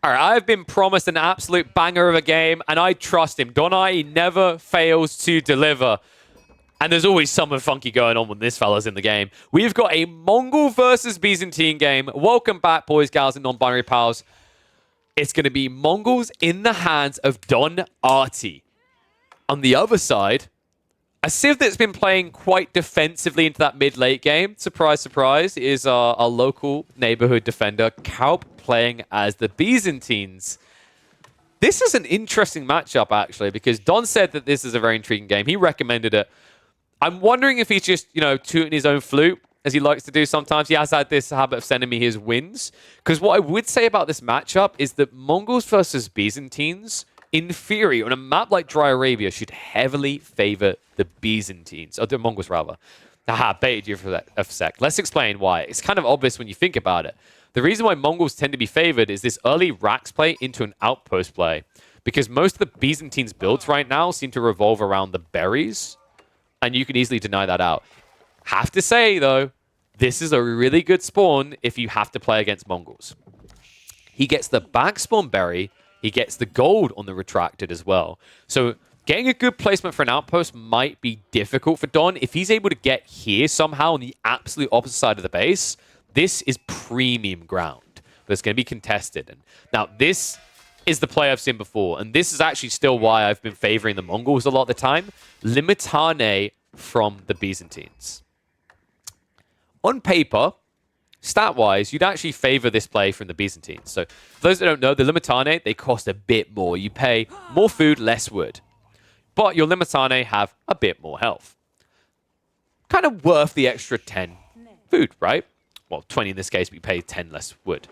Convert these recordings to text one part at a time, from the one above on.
All right, I've been promised an absolute banger of a game, and I trust him. Donai never fails to deliver. And there's always something funky going on when this fella's in the game. We've got a Mongol versus Byzantine game. Welcome back, boys, gals, and non-binary pals. It's going to be Mongols in the hands of Don Arty. On the other side, a Civ that's been playing quite defensively into that mid-late game. Surprise, surprise, is our local neighborhood defender, Kaup, playing as the Byzantines. This is an interesting matchup, actually, because Don said that this is a very intriguing game. He recommended it. I'm wondering if he's just, tooting his own flute, as he likes to do sometimes. He has had this habit of sending me his wins. Because what I would say about this matchup is that Mongols versus Byzantines, in theory, on a map like Dry Arabia, should heavily favor the Byzantines. Or the Mongols, rather. Haha, baited you for a sec. Let's explain why. It's kind of obvious when you think about it. The reason why Mongols tend to be favored is this early Rax play into an outpost play. Because most of the Byzantines builds right now seem to revolve around the berries. And you can easily deny that out. Have to say, though, this is a really good spawn if you have to play against Mongols. He gets the back spawn berry. He gets the gold on the retracted as well. So getting a good placement for an outpost might be difficult for Don. If he's able to get here somehow on the absolute opposite side of the base, this is premium ground. But it's going to be contested. And now, this is the play I've seen before. And this is actually still why I've been favoring the Mongols a lot of the time. Limitane from the Byzantines. On paper, stat-wise, you'd actually favor this play from the Byzantines. So, for those that don't know, the Limitane, they cost a bit more. You pay more food, less wood. But your Limitane have a bit more health. Kind of worth the extra 10 food, right? Well, 20 in this case, but you pay 10 less wood.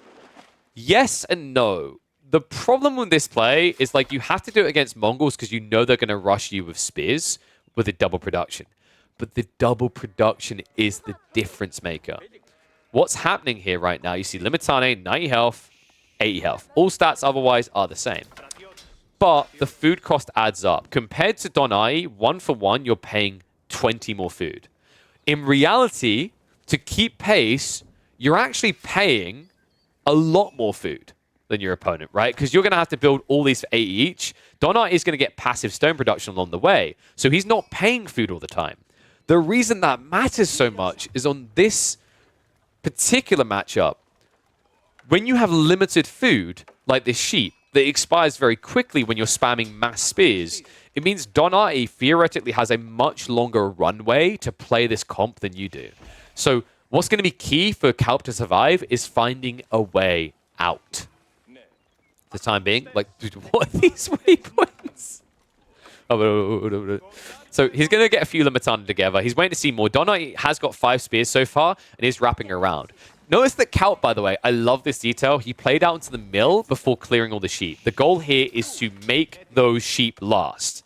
Yes and no. The problem with this play is, you have to do it against Mongols because you know they're going to rush you with spears with a double production. But the double production is the difference maker. What's happening here right now, you see Limitane, 90 health, 80 health. All stats otherwise are the same. But the food cost adds up. Compared to Donai, 1 for 1, you're paying 20 more food. In reality, to keep pace, you're actually paying a lot more food than your opponent, right? Because you're going to have to build all these for 80 each. Donai is going to get passive stone production along the way, so he's not paying food all the time. The reason that matters so much is on this particular matchup, when you have limited food, like this sheep, that expires very quickly when you're spamming mass spears, it means Donai theoretically has a much longer runway to play this comp than you do. So what's going to be key for Kaup to survive is finding a way out. For the time being, dude, what are these waypoints? So he's going to get a few Limitana together. He's waiting to see more. Donai has got 5 spears so far, and he's wrapping around. Notice that Kaup, by the way, I love this detail. He played out into the mill before clearing all the sheep. The goal here is to make those sheep last.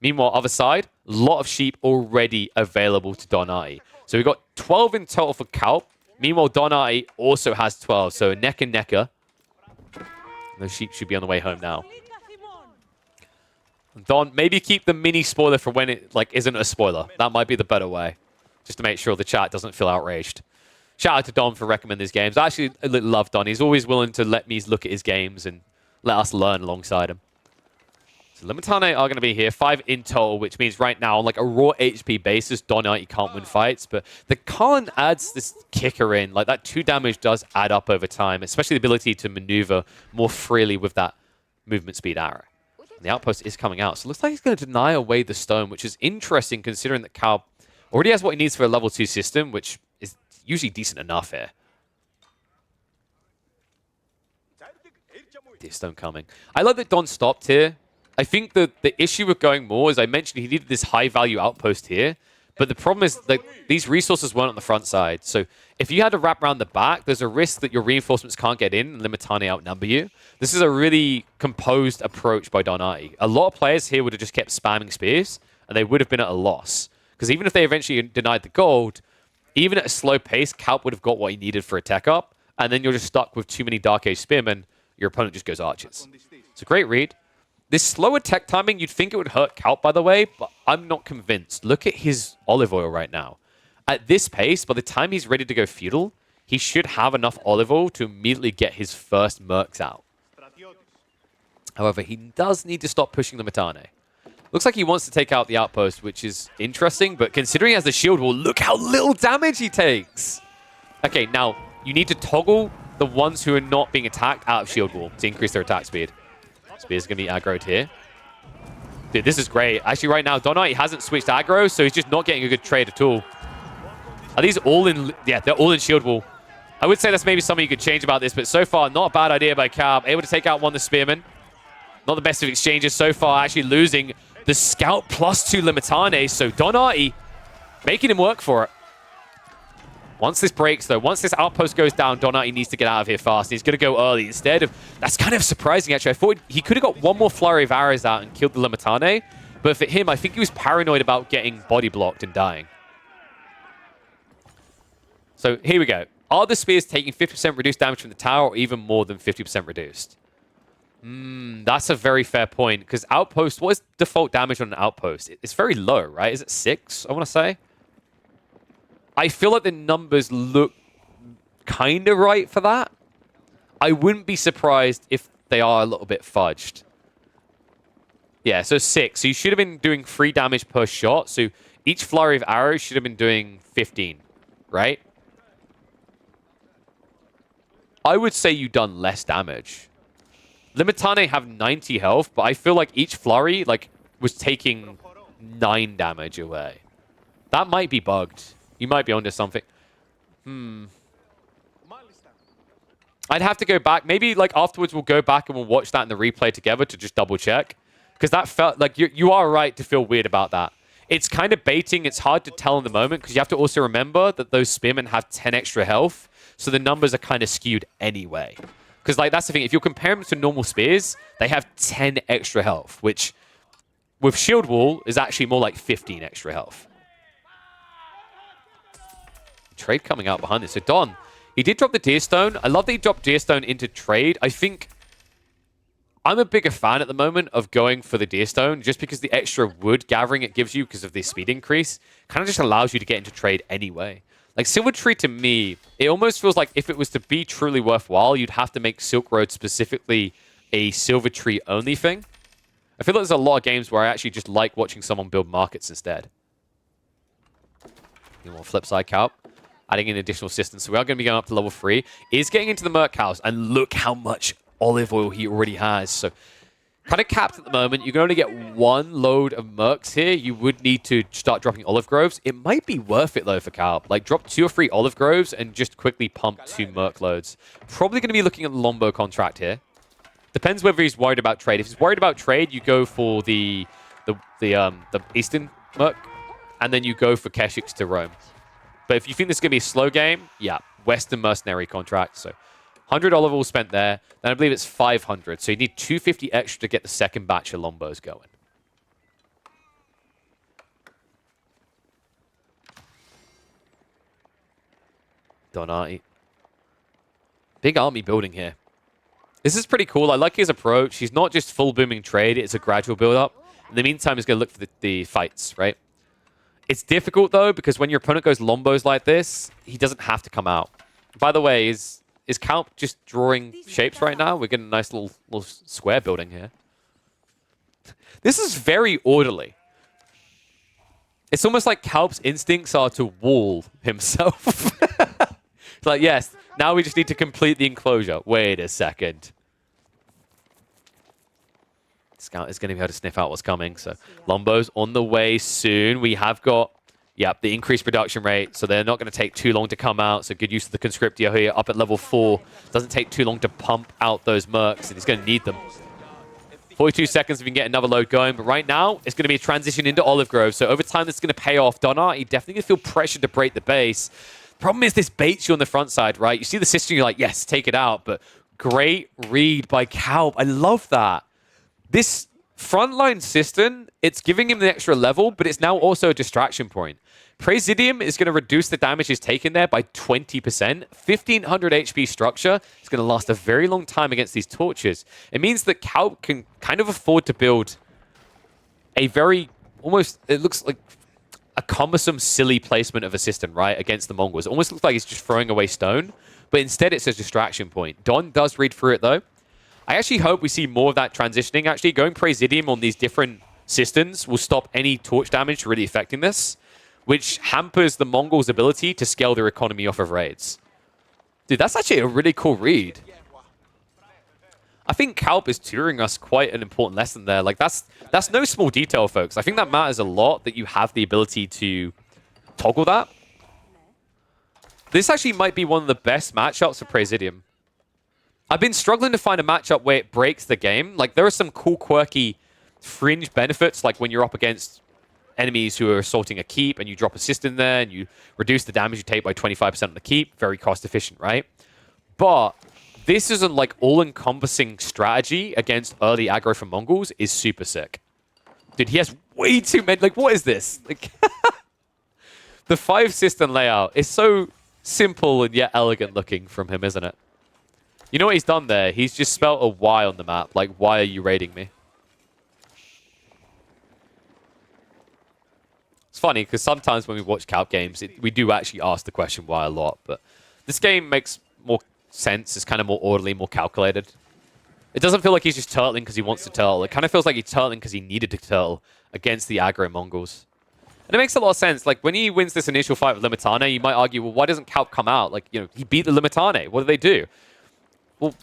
Meanwhile, other side, a lot of sheep already available to Donai. So we've got 12 in total for Kaup. Meanwhile, Donai also has 12, so neck and necker. Those sheep should be on the way home now. Don, maybe keep the mini spoiler for when it isn't a spoiler. That might be the better way, just to make sure the chat doesn't feel outraged. Shout out to Don for recommending these games. I actually love Don. He's always willing to let me look at his games and let us learn alongside him. So Limitane are going to be here, 5 in total, which means right now, on a raw HP basis, Donai can't win fights. But the Khan adds this kicker in. That 2 damage does add up over time, especially the ability to maneuver more freely with that movement speed arrow. And the outpost is coming out. So it looks like he's going to deny away the stone, which is interesting considering that Kaup already has what he needs for a level 2 system, which is usually decent enough here. Deer stone coming. I love that Don stopped here. I think that the issue with going more is I mentioned he needed this high-value outpost here, but the problem is that these resources weren't on the front side. So if you had to wrap around the back, there's a risk that your reinforcements can't get in and Limitane outnumber you. This is a really composed approach by Donai. A lot of players here would have just kept spamming spears, and they would have been at a loss. Because even if they eventually denied the gold, even at a slow pace, Kaup would have got what he needed for a tech up, and then you're just stuck with too many Dark Age Spearmen. Your opponent just goes archers. It's a great read. This slower tech timing, you'd think it would hurt Kaup, by the way, but I'm not convinced. Look at his olive oil right now. At this pace, by the time he's ready to go feudal, he should have enough olive oil to immediately get his first mercs out. However, he does need to stop pushing the Matane. Looks like he wants to take out the outpost, which is interesting, but considering he has the shield wall, look how little damage he takes. Okay, now, you need to toggle the ones who are not being attacked out of shield wall to increase their attack speed. Spear's going to be aggroed here. Dude, this is great. Actually, right now, Donai hasn't switched aggro, so he's just not getting a good trade at all. Are these all in... Yeah, they're all in shield wall. I would say that's maybe something you could change about this, but so far, not a bad idea by Cab. Able to take out one of the Spearmen. Not the best of exchanges so far, actually losing the Scout +2 Limitane, so Donati making him work for it. Once this breaks, though, once this outpost goes down, Donati needs to get out of here fast. He's going to go early instead of... That's kind of surprising, actually. I thought he could have got one more flurry of arrows out and killed the Limitane, but for him, I think he was paranoid about getting body blocked and dying. So here we go. Are the spears taking 50% reduced damage from the tower or even more than 50% reduced? That's a very fair point, because outpost, what is default damage on an outpost? It's very low, right? Is it 6, I want to say? I feel like the numbers look kind of right for that. I wouldn't be surprised if they are a little bit fudged. Yeah, so 6. So you should have been doing 3 damage per shot. So each flurry of arrows should have been doing 15, right? I would say you've done less damage. Limitane have 90 health, but I feel like each flurry was taking 9 damage away. That might be bugged. You might be onto something. I'd have to go back. Maybe afterwards we'll go back and we'll watch that in the replay together to just double check. Because that felt like you are right to feel weird about that. It's kind of baiting. It's hard to tell in the moment because you have to also remember that those spearmen have 10 extra health. So the numbers are kind of skewed anyway. Because that's the thing. If you compare them to normal spears, they have 10 extra health, which with shield wall is actually more like 15 extra health. Trade coming out behind this. So Don, he did drop the Deerstone. I love that he dropped Deerstone into trade. I think I'm a bigger fan at the moment of going for the Deerstone just because the extra wood gathering it gives you because of the speed increase kind of just allows you to get into trade anyway. Like Silver Tree to me, it almost feels like if it was to be truly worthwhile, you'd have to make Silk Road specifically a Silver Tree only thing. I feel like there's a lot of games where I actually just like watching someone build markets instead. You want flip side Calp. Adding in additional assistance. So we are going to be going up to level 3. Is getting into the Merc House. And look how much olive oil he already has. So kind of capped at the moment. You can only get 1 load of Mercs here. You would need to start dropping olive groves. It might be worth it, though, for Calp. Drop 2 or 3 olive groves and just quickly pump 2 Merc loads. Probably going to be looking at the Lombo contract here. Depends whether he's worried about trade. If he's worried about trade, you go for the Eastern Merc. And then you go for Keshiks to roam. But if you think this is going to be a slow game, yeah, Western Mercenary contract. So 100 olive oil spent there. Then I believe it's 500. So you need 250 extra to get the second batch of Lombos going. Donati. Big army building here. This is pretty cool. I like his approach. He's not just full booming trade. It's a gradual build up. In the meantime, he's going to look for the fights, right? It's difficult, though, because when your opponent goes Lombos like this, he doesn't have to come out. By the way, is Calp just drawing shapes right now? We're getting a nice little square building here. This is very orderly. It's almost like Calp's instincts are to wall himself. It's like, yes, now we just need to complete the enclosure. Wait a second. Scout is going to be able to sniff out what's coming. So Lombo's on the way soon. We have got, the increased production rate. So they're not going to take too long to come out. So good use of the Conscriptio here up at level 4. Doesn't take too long to pump out those Mercs. And he's going to need them. 42 seconds if we can get another load going. But right now, it's going to be a transition into Olive Grove. So over time, this is going to pay off. Donati definitely going to feel pressured to break the base. Problem is this baits you on the front side, right? You see the system, you're like, yes, take it out. But great read by Calp. I love that. This frontline system, it's giving him the extra level, but it's now also a distraction point. Presidium is going to reduce the damage he's taken there by 20%. 1,500 HP structure is going to last a very long time against these torches. It means that Calp can kind of afford to build a very, almost, it looks like a cumbersome, silly placement of a system, right, against the Mongols. It almost looks like he's just throwing away stone, but instead it's a distraction point. Don does read through it, though. I actually hope we see more of that transitioning. Actually, going Presidium on these different systems will stop any torch damage really affecting this, which hampers the Mongols' ability to scale their economy off of raids. Dude, that's actually a really cool read. I think Kalp is touring us quite an important lesson there. Like, that's no small detail, folks. I think that matters a lot, that you have the ability to toggle that. This actually might be one of the best matchups for Presidium. I've been struggling to find a matchup where it breaks the game. Like, there are some cool, quirky, fringe benefits, like when you're up against enemies who are assaulting a keep and you drop assist in there and you reduce the damage you take by 25% on the keep. Very cost efficient, right? But this is a like all-encompassing strategy against early aggro from Mongols is super sick. Dude, he has way too many. Like, what is this? Like, the 5 system layout is so simple and yet elegant looking from him, isn't it? You know what he's done there? He's just spelt a Y on the map. Like, why are you raiding me? It's funny, because sometimes when we watch Kalp games, we do actually ask the question why a lot. But this game makes more sense. It's kind of more orderly, more calculated. It doesn't feel like he's just turtling because he wants to turtle. It kind of feels like he's turtling because he needed to turtle against the aggro Mongols. And it makes a lot of sense. Like, when he wins this initial fight with Limitane, you might argue, well, why doesn't Kalp come out? Like, you know, he beat the Limitane. What do they do? Well,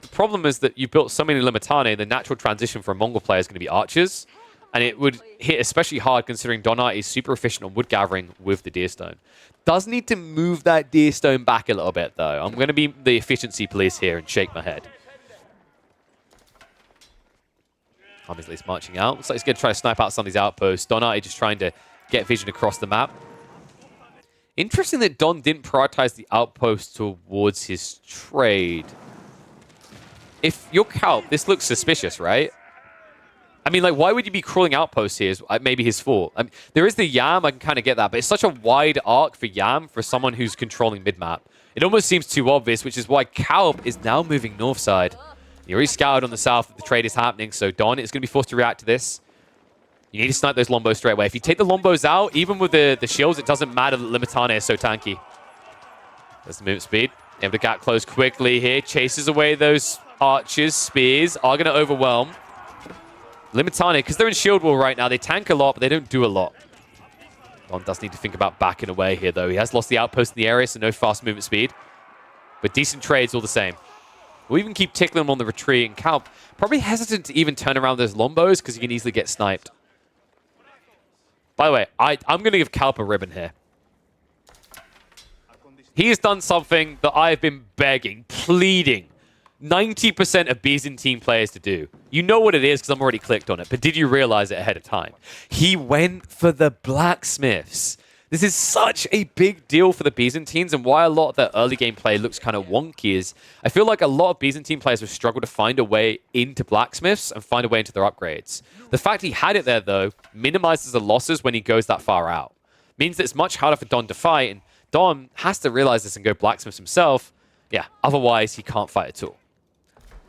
the problem is that you built so many Limitane, the natural transition for a Mongol player is going to be archers. And it would hit especially hard considering Donar is super efficient on wood gathering with the Deerstone. Does need to move that Deerstone back a little bit, though. I'm going to be the efficiency police here and shake my head. Obviously, it's marching out. Looks like he's going to try to snipe out some of these outposts. Donar just trying to get vision across the map. Interesting that Don didn't prioritize the outpost towards his trade. If you're Kalp, this looks suspicious, right? I mean, like, why would you be crawling outposts here? Is maybe his fault. I mean, there is the Yam, I can kind of get that, but it's such a wide arc for Yam for someone who's controlling mid-map. It almost seems too obvious, which is why Kalp is now moving north side. He already scouted on the south that the trade is happening, so Don is going to be forced to react to this. You need to snipe those Lombos straight away. If you take the Lombos out, even with the shields, it doesn't matter that Limitane is so tanky. There's the movement speed. Able to gap close quickly here. Chases away those archers. Spears are going to overwhelm Limitane, because they're in shield wall right now. They tank a lot, but they don't do a lot. Don does need to think about backing away here, though. He has lost the outpost in the area, so no fast movement speed. But decent trades all the same. We'll even keep tickling him on the retreat, and Kalp probably hesitant to even turn around those Lombos because he can easily get sniped. By the way, I'm going to give Kalp a ribbon here. He has done something that I have been begging, pleading 90% of Byzantine players to do. You know what it is because I'm already clicked on it, but did you realize it ahead of time? He went for the blacksmiths. This is such a big deal for the Byzantines, and why a lot of their early game play looks kind of wonky is I feel like a lot of Byzantine players have struggled to find a way into blacksmiths and find a way into their upgrades. The fact he had it there, though, minimizes the losses when he goes that far out. Means that it's much harder for Don to fight, and Don has to realize this and go blacksmiths himself. Yeah, otherwise he can't fight at all.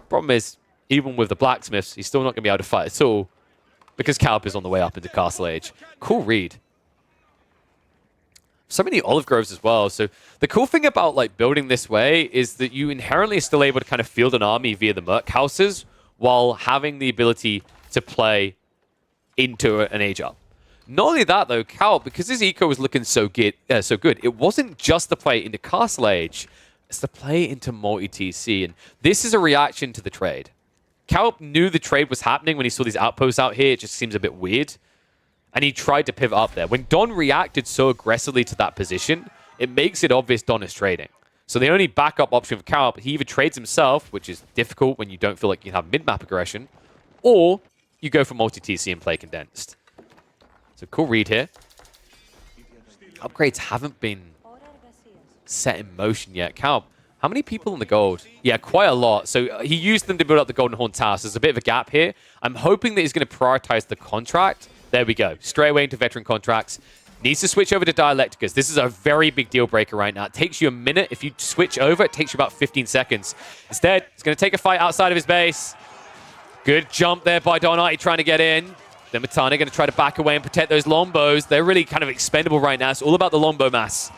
Problem is, even with the blacksmiths, he's still not going to be able to fight at all because Kalp is on the way up into Castle Age. Cool read. So many olive groves as well. So the cool thing about like building this way is that you inherently are still able to kind of field an army via the Merc houses while having the ability to play into an age up. Not only that though, Kalp, because his eco was looking so good, it wasn't just the play into Castle Age, it's the play into multi-TC, and this is a reaction to the trade. Kalp knew the trade was happening when he saw these outposts out here. It just seems a bit weird. And he tried to pivot up there. When Don reacted so aggressively to that position, it makes it obvious Don is trading. So the only backup option for Kalp, he either trades himself, which is difficult when you don't feel like you have mid-map aggression, or you go for multi-TC and play condensed. So cool read here. Upgrades haven't been set in motion yet. Kalp, how many people in the gold? Yeah, quite a lot. So he used them to build up the Golden Horn Tower. So there's a bit of a gap here. I'm hoping that he's going to prioritize the contract. There we go. Straight away into veteran contracts. Needs to switch over to Dialecticas. This is a very big deal breaker right now. It takes you a minute. If you switch over, it takes you about 15 seconds. Instead, it's going to take a fight outside of his base. Good jump there by Donati trying to get in. Then Matana going to try to back away and protect those Lombos. They're really kind of expendable right now. It's all about the Lombo mass. So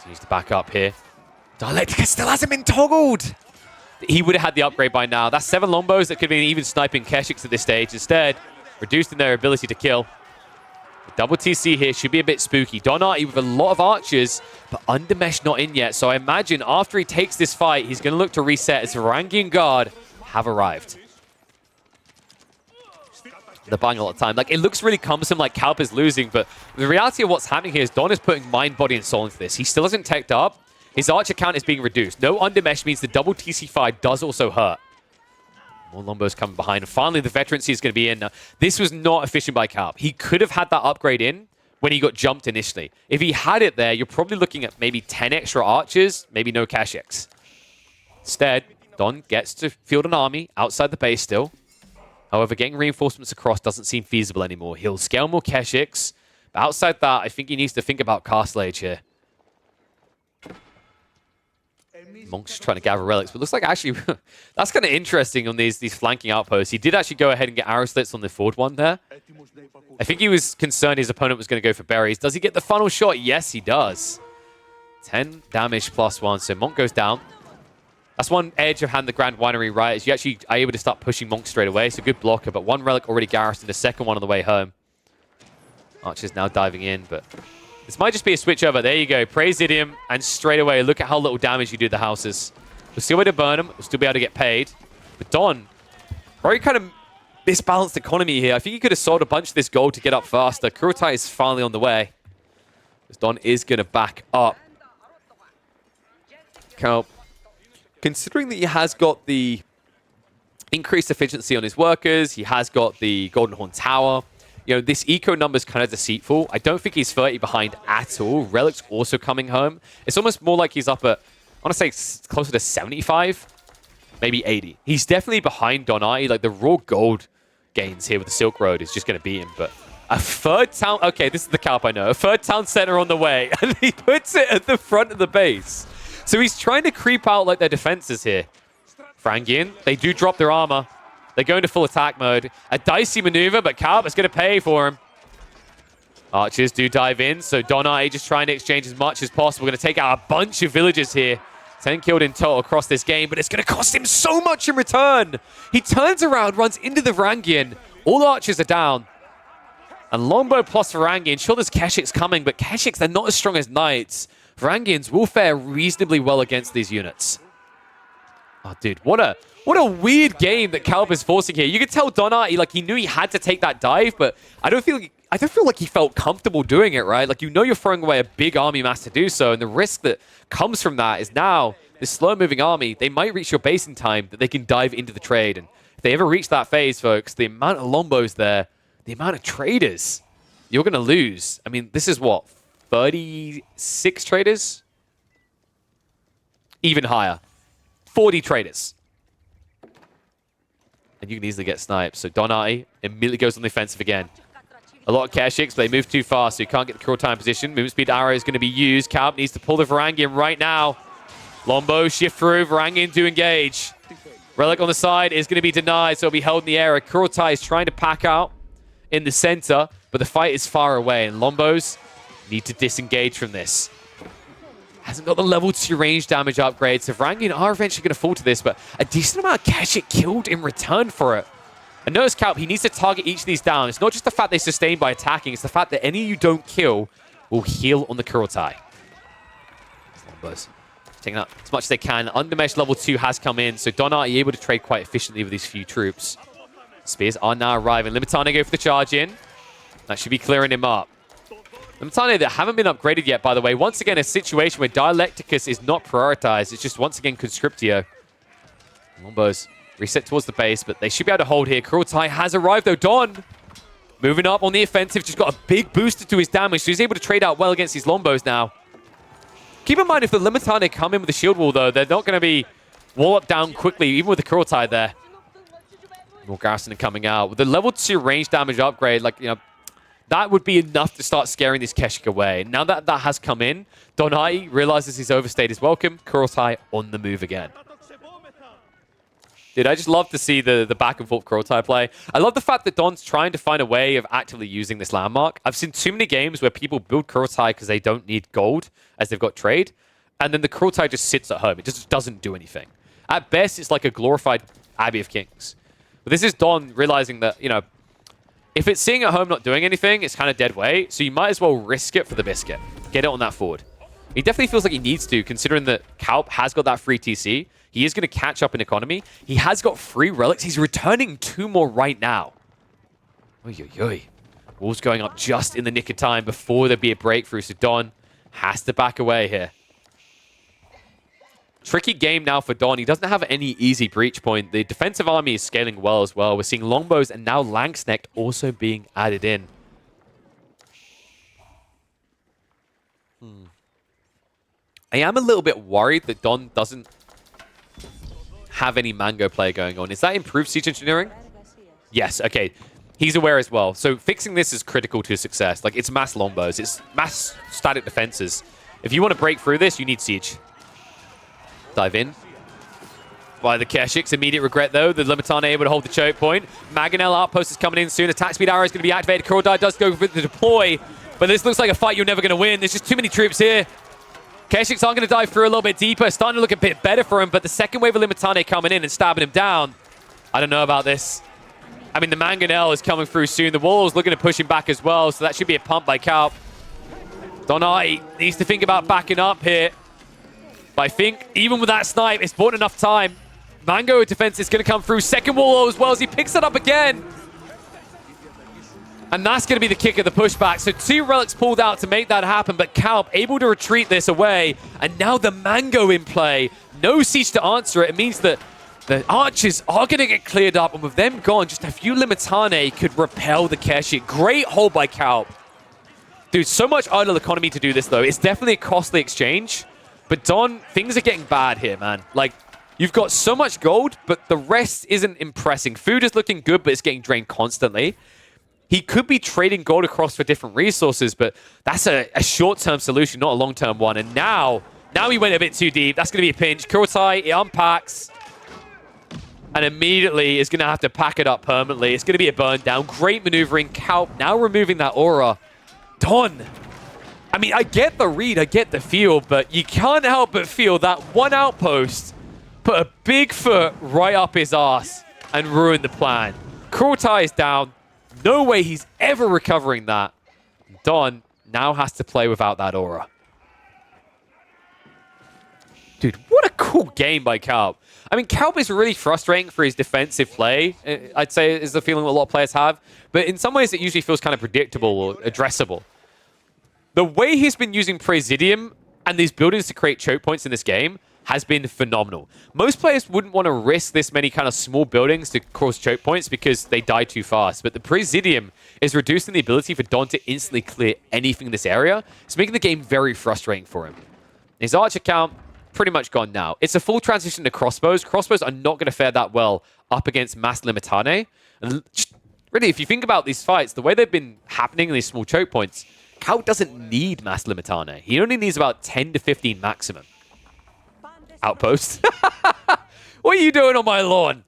he needs to back up here. Dialectica still hasn't been toggled. he would have had the upgrade by now. That's 7 Lombos that could have been even sniping Keshiks at this stage. Instead, reducing their ability to kill. The double TC here should be a bit spooky. Donati with a lot of archers, but Undermesh not in yet. So I imagine after he takes this fight, he's going to look to reset as Varangian Guard have arrived. They're buying a lot of time. Like, it looks really cumbersome, like Kalp is losing, but the reality of what's happening here is Don is putting mind, body, and soul into this. He still hasn't teched up. His archer count is being reduced. No undermesh means the double TC5 does also hurt. More Lombos coming behind. And finally, the veterancy is going to be in. This was not efficient by Kalp. He could have had that upgrade in when he got jumped initially. If he had it there, you're probably looking at maybe 10 extra archers, maybe no Kashyyyks. Instead, Don gets to field an army outside the base still. However, getting reinforcements across doesn't seem feasible anymore. He'll scale more Kashyyyks. But outside that, I think he needs to think about Castle Age here. Monk's trying to gather relics, but looks like actually that's kind of interesting on these flanking outposts. He did actually go ahead and get arrow slits on the forward one there. I think he was concerned his opponent was going to go for berries. Does he get the final shot? Yes, he does. 10 damage plus 1, so Monk goes down. That's one edge of Hand the Grand Winery, right? Is you actually are able to start pushing Monk straight away. It's a good blocker, but one relic already garrisoned, the second one on the way home. Archer's now diving in, but this might just be a switch over. There you go. Praise Idiom, and straight away, look at how little damage you do to the houses. We'll still be able to burn them. We'll still be able to get paid. But Don, very kind of misbalanced economy here. I think he could have sold a bunch of this gold to get up faster. Kurotai is finally on the way. Don is going to back up. Considering that he has got the increased efficiency on his workers, he has got the Golden Horn Tower. You know, this eco number is kind of deceitful. I don't think he's 30 behind at all. Relic's also coming home. It's almost more like he's up at, I want to say, closer to 75, maybe 80. He's definitely behind Donati. Like, the raw gold gains here with the Silk Road is just going to beat him. But a third town... Okay, this is the Kalp I know. A third town center on the way. And he puts it at the front of the base. So he's trying to creep out, like, their defenses here. Varangian, they do drop their armor. They go into full attack mode. A dicey maneuver, but Kalp is going to pay for him. Archers do dive in, so Donati just trying to exchange as much as possible. Going to take out a bunch of villagers here. 10 killed in total across this game, but it's going to cost him so much in return. He turns around, runs into the Varangian. All archers are down. And Longbow plus Varangian. Sure, there's Kashyyyks coming, but Kashyyyks, they're not as strong as knights. Varangians will fare reasonably well against these units. Oh, dude, what a weird game that Kalp is forcing here. You could tell Donati, like, he knew he had to take that dive, but I don't feel like he felt comfortable doing it, right? Like, you know you're throwing away a big army mass to do so, and the risk that comes from that is now this slow-moving army, they might reach your base in time that they can dive into the trade. And if they ever reach that phase, folks, the amount of Lombos there, the amount of traders, you're going to lose. I mean, this is what, 36 traders? Even higher. 40 traders. And you can easily get sniped. So Donati immediately goes on the offensive again. A lot of Kashyyyks, but they move too fast, so you can't get the Kurotai in position. Movement speed arrow is going to be used. Kalp needs to pull the Varangian right now. Lombo shift through. Varangian to engage. Relic on the side is going to be denied, so it'll be held in the air. Kurotai is trying to pack out in the center, but the fight is far away, and Lombos need to disengage from this. Hasn't got the level 2 range damage upgrade, so Varangian are eventually going to fall to this, but a decent amount of Kashyyyk killed in return for it. And notice Kalp, he needs to target each of these down. It's not just the fact they sustain by attacking, it's the fact that any you don't kill will heal on the Kurotai. Lombos taking out as much as they can. Undermesh level 2 has come in, so Donati able to trade quite efficiently with these few troops. Spears are now arriving. Limitane go for the charge in. That should be clearing him up. Limitane that haven't been upgraded yet, by the way. Once again, a situation where Dialecticus is not prioritized. It's just, once again, Conscriptio. Lombos reset towards the base, but they should be able to hold here. Kurotai has arrived, though. Don moving up on the offensive. Just got a big booster to his damage, so he's able to trade out well against these Lombos now. Keep in mind, if the Limitane come in with the shield wall, though, they're not going to be walloped down quickly, even with the Kurotai there. More garrison coming out. With the level 2 range damage upgrade, like, you know, that would be enough to start scaring this Kashyyyk away. Now that that has come in, Donati realizes he's overstayed his welcome. Kurotai on the move again. Dude, I just love to see the back and forth Kurotai play. I love the fact that Don's trying to find a way of actively using this landmark. I've seen too many games where people build Kurotai because they don't need gold, as they've got trade, and then the Kurotai just sits at home. It just doesn't do anything. At best, it's like a glorified Abbey of Kings. But this is Don realizing that, you know, if it's sitting at home not doing anything, it's kind of dead weight, so you might as well risk it for the biscuit. Get it on that forward. He definitely feels like he needs to, considering that Kalp has got that free TC. He is going to catch up in economy. He has got 3 relics. He's returning 2 more right now. Oy, oy, oy. Walls going up just in the nick of time before there be a breakthrough, so Don has to back away here. Tricky game now for Don. He doesn't have any easy breach point. The defensive army is scaling well as well. We're seeing longbows and now Langsnecht also being added in. I am a little bit worried that Don doesn't have any Mango play going on. Is that improved siege engineering? Yes, okay. He's aware as well. So fixing this is critical to success. Like, it's mass longbows. It's mass static defenses. If you want to break through this, you need siege. Dive in. By the Keshiks. Immediate regret, though. The Limitane able to hold the choke point. Mangonel outpost is coming in soon. Attack speed arrow is going to be activated. Kurodai does go for the deploy. But this looks like a fight you're never going to win. There's just too many troops here. Keshiks are going to dive through a little bit deeper. Starting to look a bit better for him. But the second wave of Limitane coming in and stabbing him down. I don't know about this. I mean, the Mangonel is coming through soon. The Wall's looking to push him back as well. So that should be a pump by Kalp. Donai needs to think about backing up here. But I think even with that snipe, it's bought enough time. Mango defense is going to come through. Second wall as well as he picks it up again. And that's going to be the kick of the pushback. So 2 relics pulled out to make that happen, but Kalp able to retreat this away. And now the Mango in play. No siege to answer it. It means that the archers are going to get cleared up. And with them gone, just a few Limitane could repel the Keshik. Great hold by Kalp. Dude, so much idle economy to do this, though. It's definitely a costly exchange. But Don, things are getting bad here, man. Like, you've got so much gold, but the rest isn't impressing. Food is looking good, but it's getting drained constantly. He could be trading gold across for different resources, but that's a short-term solution, not a long-term one. And now he went a bit too deep. That's going to be a pinch. Kurotai, it unpacks. And immediately is going to have to pack it up permanently. It's going to be a burn down. Great maneuvering. Kalp now removing that aura. Don. I mean, I get the read, I get the feel, but you can't help but feel that one outpost put a big foot right up his ass and ruined the plan. Kurotai is down. No way he's ever recovering that. Don now has to play without that aura. Dude, what a cool game by Kalp. I mean, Kalp is really frustrating for his defensive play, I'd say is the feeling a lot of players have. But in some ways, it usually feels kind of predictable or addressable. The way he's been using Presidium and these buildings to create choke points in this game has been phenomenal. Most players wouldn't want to risk this many kind of small buildings to cause choke points because they die too fast. But the Presidium is reducing the ability for Don to instantly clear anything in this area. It's making the game very frustrating for him. His archer count, pretty much gone now. It's a full transition to crossbows. Crossbows are not going to fare that well up against mass Limitane. And really, if you think about these fights, the way they've been happening in these small choke points, Kalp doesn't need mass Limitane. He only needs about 10 to 15 maximum. Outpost. What are you doing on my lawn?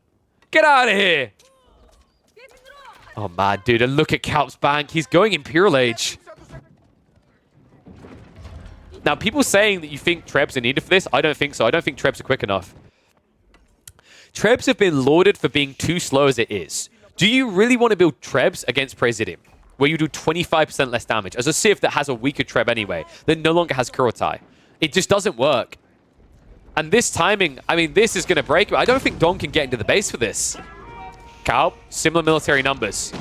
Get out of here. Oh, man, dude. And look at Kalp's bank. He's going Imperial Age. Now, people saying that you think Trebs are needed for this, I don't think so. I don't think Trebs are quick enough. Trebs have been lauded for being too slow as it is. Do you really want to build Trebs against Presidium, where you do 25% less damage, as a Civ that has a weaker Treb anyway, that no longer has Kurotai? It just doesn't work. And this timing, I mean, this is going to break. I don't think Don can get into the base for this. Kalp, similar military numbers.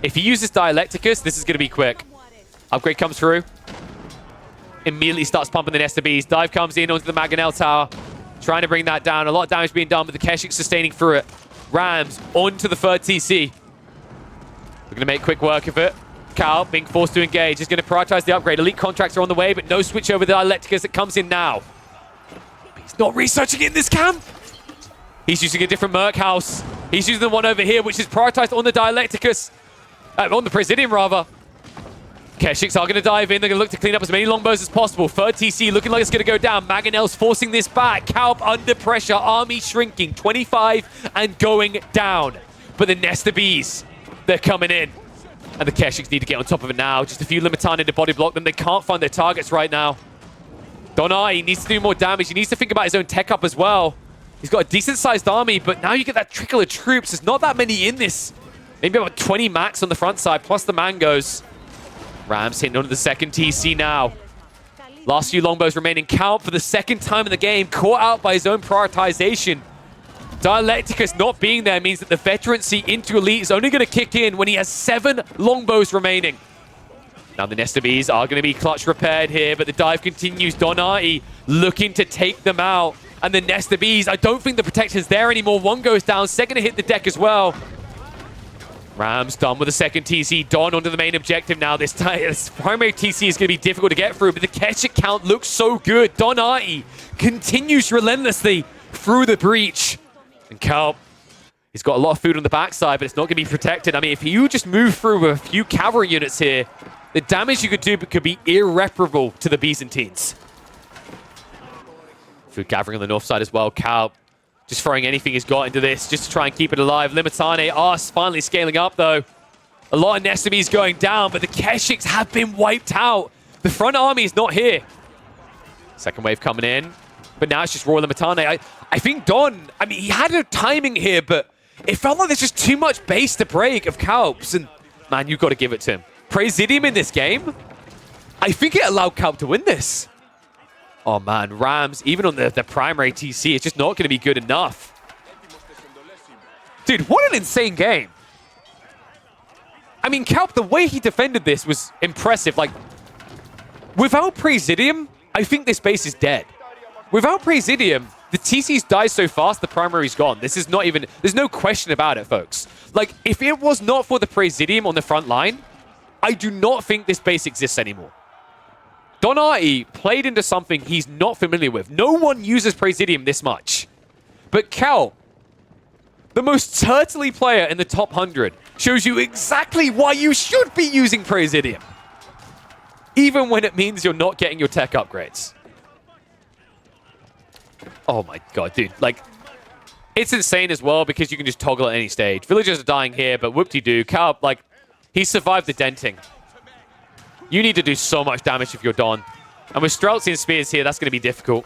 If he uses Dialecticus, this is going to be quick. Upgrade comes through. Immediately starts pumping the Nesta Bees. Dive comes in onto the Mangonel Tower. Trying to bring that down. A lot of damage being done, but the Keshik sustaining through it. Rams onto the third TC. We're going to make quick work of it. Kalp being forced to engage. Is going to prioritize the upgrade. Elite contracts are on the way, but no switch over the Dialecticus that comes in now. He's not researching it in this camp. He's using a different Merc House. He's using the one over here, which is prioritized on the Dialecticus. On the Presidium, rather. Keshiks are going to dive in. They're going to look to clean up as many longbows as possible. Third TC looking like it's going to go down. Mangonel's forcing this back. Kalp under pressure. Army shrinking. 25 and going down. But the Nesta Bees, they're coming in. And the Keshiks need to get on top of it now. Just a few Limitane to body block them. They can't find their targets right now. Donai needs to do more damage. He needs to think about his own tech up as well. He's got a decent-sized army, but now you get that trickle of troops. There's not that many in this. Maybe about 20 max on the front side, plus the mangoes. Rams hitting onto the second TC now. Last few longbows remaining. Count for the second time in the game, caught out by his own prioritization. Dialecticus not being there means that the veterancy into elite is only going to kick in when he has 7 longbows remaining. Now the Nesta Bees are going to be clutch repaired here, but the dive continues. Donati looking to take them out. And the Nesta Bees, I don't think the protection's there anymore. One goes down, second to hit the deck as well. Rams done with the second TC. Don onto the main objective now. This primary TC is going to be difficult to get through, but the Keshet count looks so good. Donati continues relentlessly through the breach. And Kelp, he's got a lot of food on the backside, but it's not going to be protected. I mean, if you just move through with a few cavalry units here, the damage you could do could be irreparable to the Byzantines. Food gathering on the north side as well. Kelp just throwing anything he's got into this just to try and keep it alive. Limitane are finally scaling up, though. A lot of Nesta Bees going down, but the Keshiks have been wiped out. The front army is not here. Second wave coming in, but now it's just Royal Limitane. I think Don, I mean, he had a timing here, but it felt like there's just too much base to break of Kalps, and man, you've got to give it to him. Presidium in this game, I think it allowed Kalp to win this. Oh man, Rams, even on the primary TC, it's just not going to be good enough. Dude, what an insane game. I mean, Kalp, the way he defended this was impressive. Like, without Presidium, I think this base is dead. Without Presidium, the TCs die so fast, the primary's gone. This is not even, there's no question about it, folks. Like, if it was not for the Presidium on the front line, I do not think this base exists anymore. Donati played into something he's not familiar with. No one uses Presidium this much. But Cal, the most turtly player in the top 100, shows you exactly why you should be using Presidium. Even when it means you're not getting your tech upgrades. Oh my god, dude. Like, it's insane as well because you can just toggle at any stage. Villagers are dying here, but whoop-de-doo. Cal, like, he survived the denting. You need to do so much damage if you're Don. And with Streltsy and Spears here, that's going to be difficult.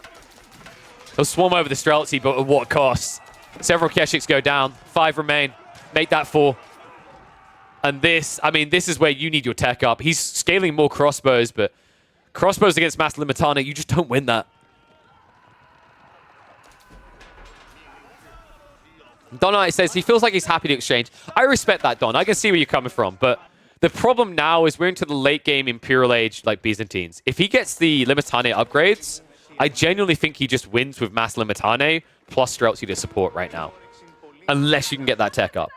He'll swarm over the Streltsy, but at what cost? Several Keshiks go down. 5 remain. Make that 4. And this, I mean, this is where you need your tech up. He's scaling more crossbows, but crossbows against Mass Limitana, you just don't win that. Donai says he feels like he's happy to exchange. I respect that, Don. I can see where you're coming from, but the problem now is we're into the late game Imperial Age like Byzantines. If he gets the Limitane upgrades, I genuinely think he just wins with Mass Limitane plus Streltsy to support right now. Unless you can get that tech up.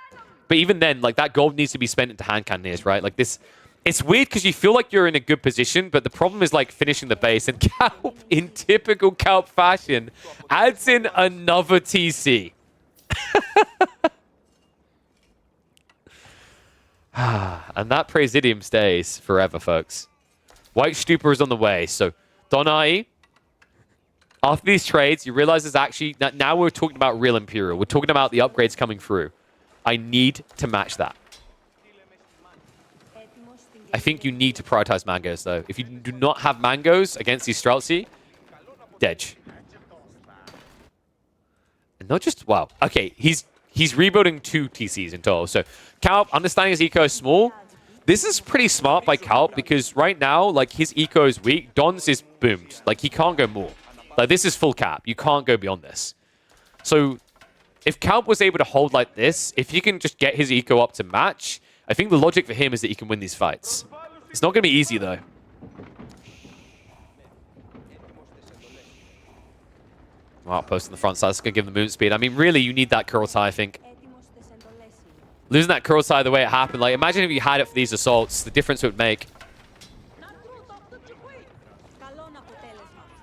But even then, like, that gold needs to be spent into hand cannoneers, right? Like, this, it's weird because you feel like you're in a good position, but the problem is, like, finishing the base. And Kalp, in typical Kalp fashion, adds in another TC. And that Presidium stays forever, folks. White Stupor is on the way. So, Donai, after these trades, you realize there's actually... Now we're talking about real Imperial. We're talking about the upgrades coming through. I need to match that. I think you need to prioritize mangoes, though. If you do not have mangoes against these Streltsy, dead. And not just... Wow. Okay, he's rebuilding 2 TCs in total. So, Kalp, understanding his eco is small. This is pretty smart by Kalp because right now, like, his eco is weak. Don's is boomed. Like, he can't go more. Like, this is full cap. You can't go beyond this. So... If Kalp was able to hold like this, if he can just get his eco up to match, I think the logic for him is that he can win these fights. It's not going to be easy, though. Outpost on the front side, that's going to give them movement speed. I mean, really, you need that Kurultai, I think. Losing that Kurultai the way it happened, like, imagine if you had it for these assaults, the difference it would make.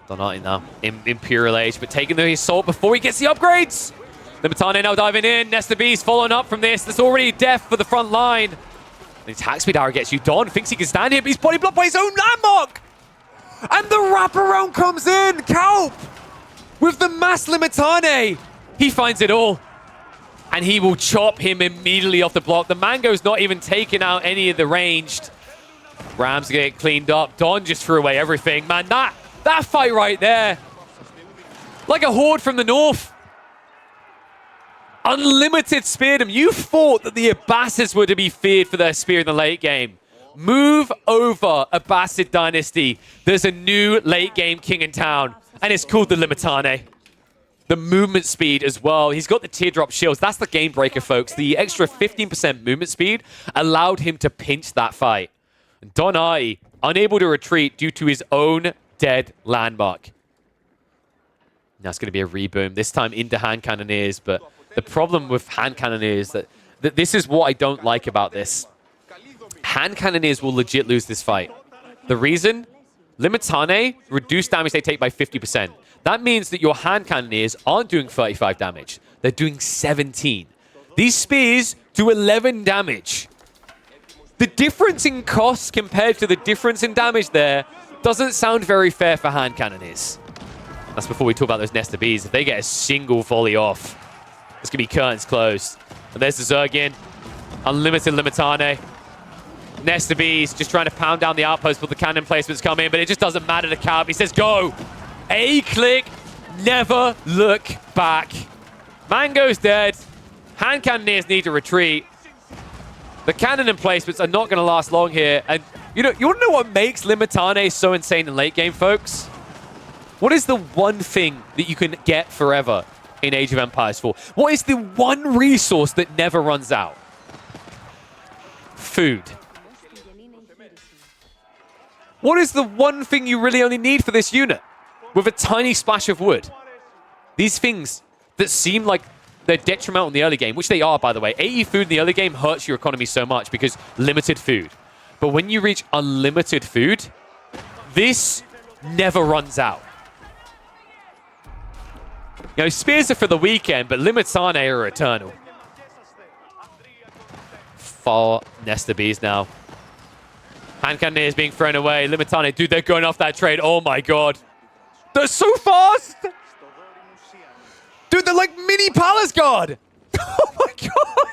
Donati now, Imperial Age, but taking the assault before he gets the upgrades! Limitane now diving in. Nesta Beast following up from this. There's already death for the front line. The attack speed arrow gets you. Don thinks he can stand here, but he's body blocked by his own landmark. And the wraparound comes in. Kalp with the Mass Limitane. He finds it all. And he will chop him immediately off the block. The Mango's not even taking out any of the ranged. Rams get cleaned up. Don just threw away everything. Man, that fight right there. Like a horde from the north. Unlimited speared him. You thought that the Abbasids were to be feared for their spear in the late game. Move over, Abbasid dynasty. There's a new late game king in town, and it's called the Limitane. The movement speed as well. He's got the teardrop shields. That's the game breaker, folks. The extra 15% movement speed allowed him to pinch that fight. Don Ai, unable to retreat due to his own dead landmark. Now it's going to be a reboom, this time into hand cannoneers, but the problem with hand cannoneers that this is what I don't like about this. Hand cannoneers will legit lose this fight. The reason? Limitane reduce damage they take by 50%. That means that your hand cannoneers aren't doing 35 damage. They're doing 17. These spears do 11 damage. The difference in costs compared to the difference in damage there doesn't sound very fair for hand cannoneers. That's before we talk about those Nest of Bees. If they get a single volley off, it's going to be curtains closed. And there's the Zergian. Unlimited Limitane. Nest of Bees just trying to pound down the outpost, but the cannon placements come in, but it just doesn't matter to Calb. He says, go! A-click, never look back. Mango's dead. Hand cannoneers need to retreat. The cannon emplacements are not going to last long here. And you want to know what makes Limitane so insane in late game, folks? What is the one thing that you can get forever in Age of Empires 4? What is the one resource that never runs out? Food. What is the one thing you really only need for this unit? With a tiny splash of wood. These things that seem like they're detrimental in the early game, which they are, by the way. 80 food in the early game hurts your economy so much because limited food. But when you reach unlimited food, this never runs out. You know, spears are for the weekend, but Limitane are eternal. 4 Nest of Bees now. Hand cannoneers being thrown away. Limitane, dude, they're going off that trade. Oh my god. They're so fast! Dude, they're like mini Palace Guard! Oh my god!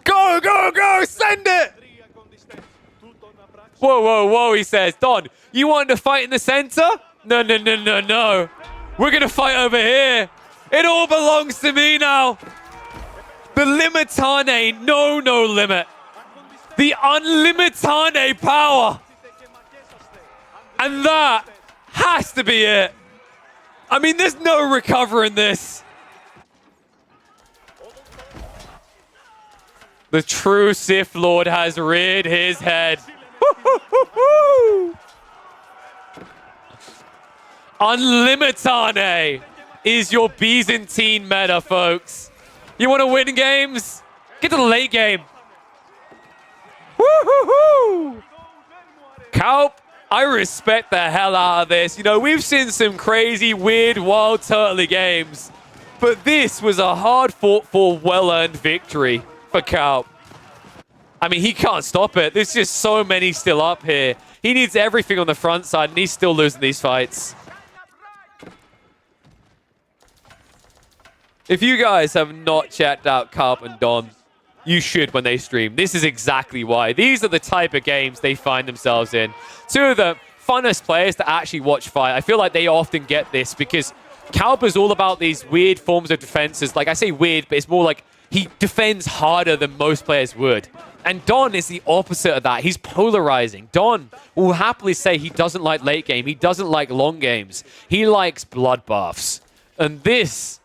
Go, go, go! Send it! Whoa, whoa, whoa, he says. Don, you wanted to fight in the center? No, no, no, no, no. We're gonna fight over here. It all belongs to me now. The Limitane, no limit. The Unlimitane power. And that has to be it. I mean, there's no recovering this. The true Sith Lord has reared his head. Unlimitane is your Byzantine meta, folks. You want to win games? Get to the late game. Woo-hoo-hoo! Calb, I respect the hell out of this. You know, we've seen some crazy, weird, wild, turtly games. But this was a hard-fought-for, well-earned victory for Calb. I mean, he can't stop it. There's just so many still up here. He needs everything on the front side, and he's still losing these fights. If you guys have not checked out Calb and Don, you should when they stream. This is exactly why. These are the type of games they find themselves in. Two of the funnest players to actually watch fight. I feel like they often get this because Calb is all about these weird forms of defenses. Like, I say weird, but it's more like he defends harder than most players would. And Don is the opposite of that. He's polarizing. Don will happily say he doesn't like late game. He doesn't like long games. He likes bloodbaths. And this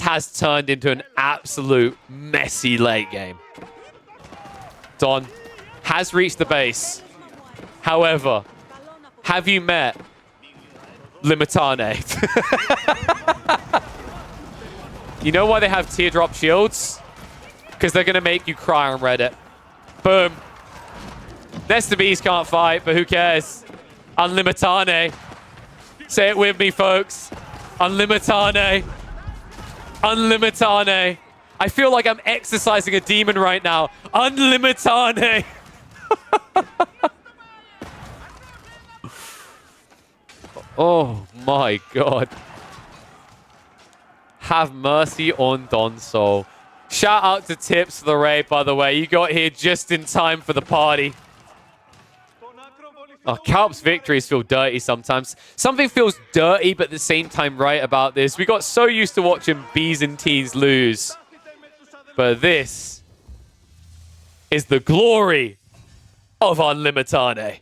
has turned into an absolute messy late game. Don has reached the base. However, have you met Limitane? You know why they have teardrop shields? Because they're going to make you cry on Reddit. Boom. Nest of Bees can't fight, but who cares? Unlimitane. Say it with me, folks. Unlimitane. Unlimitane. I feel like I'm exercising a demon right now. Unlimitane. Oh my god. Have mercy on Don's soul. Shout out to Tips for the raid, by the way. You got here just in time for the party. Oh, Calp's victories feel dirty sometimes. Something feels dirty, but at the same time right about this. We got so used to watching Byzantines lose. But this is the glory of Unlimitane.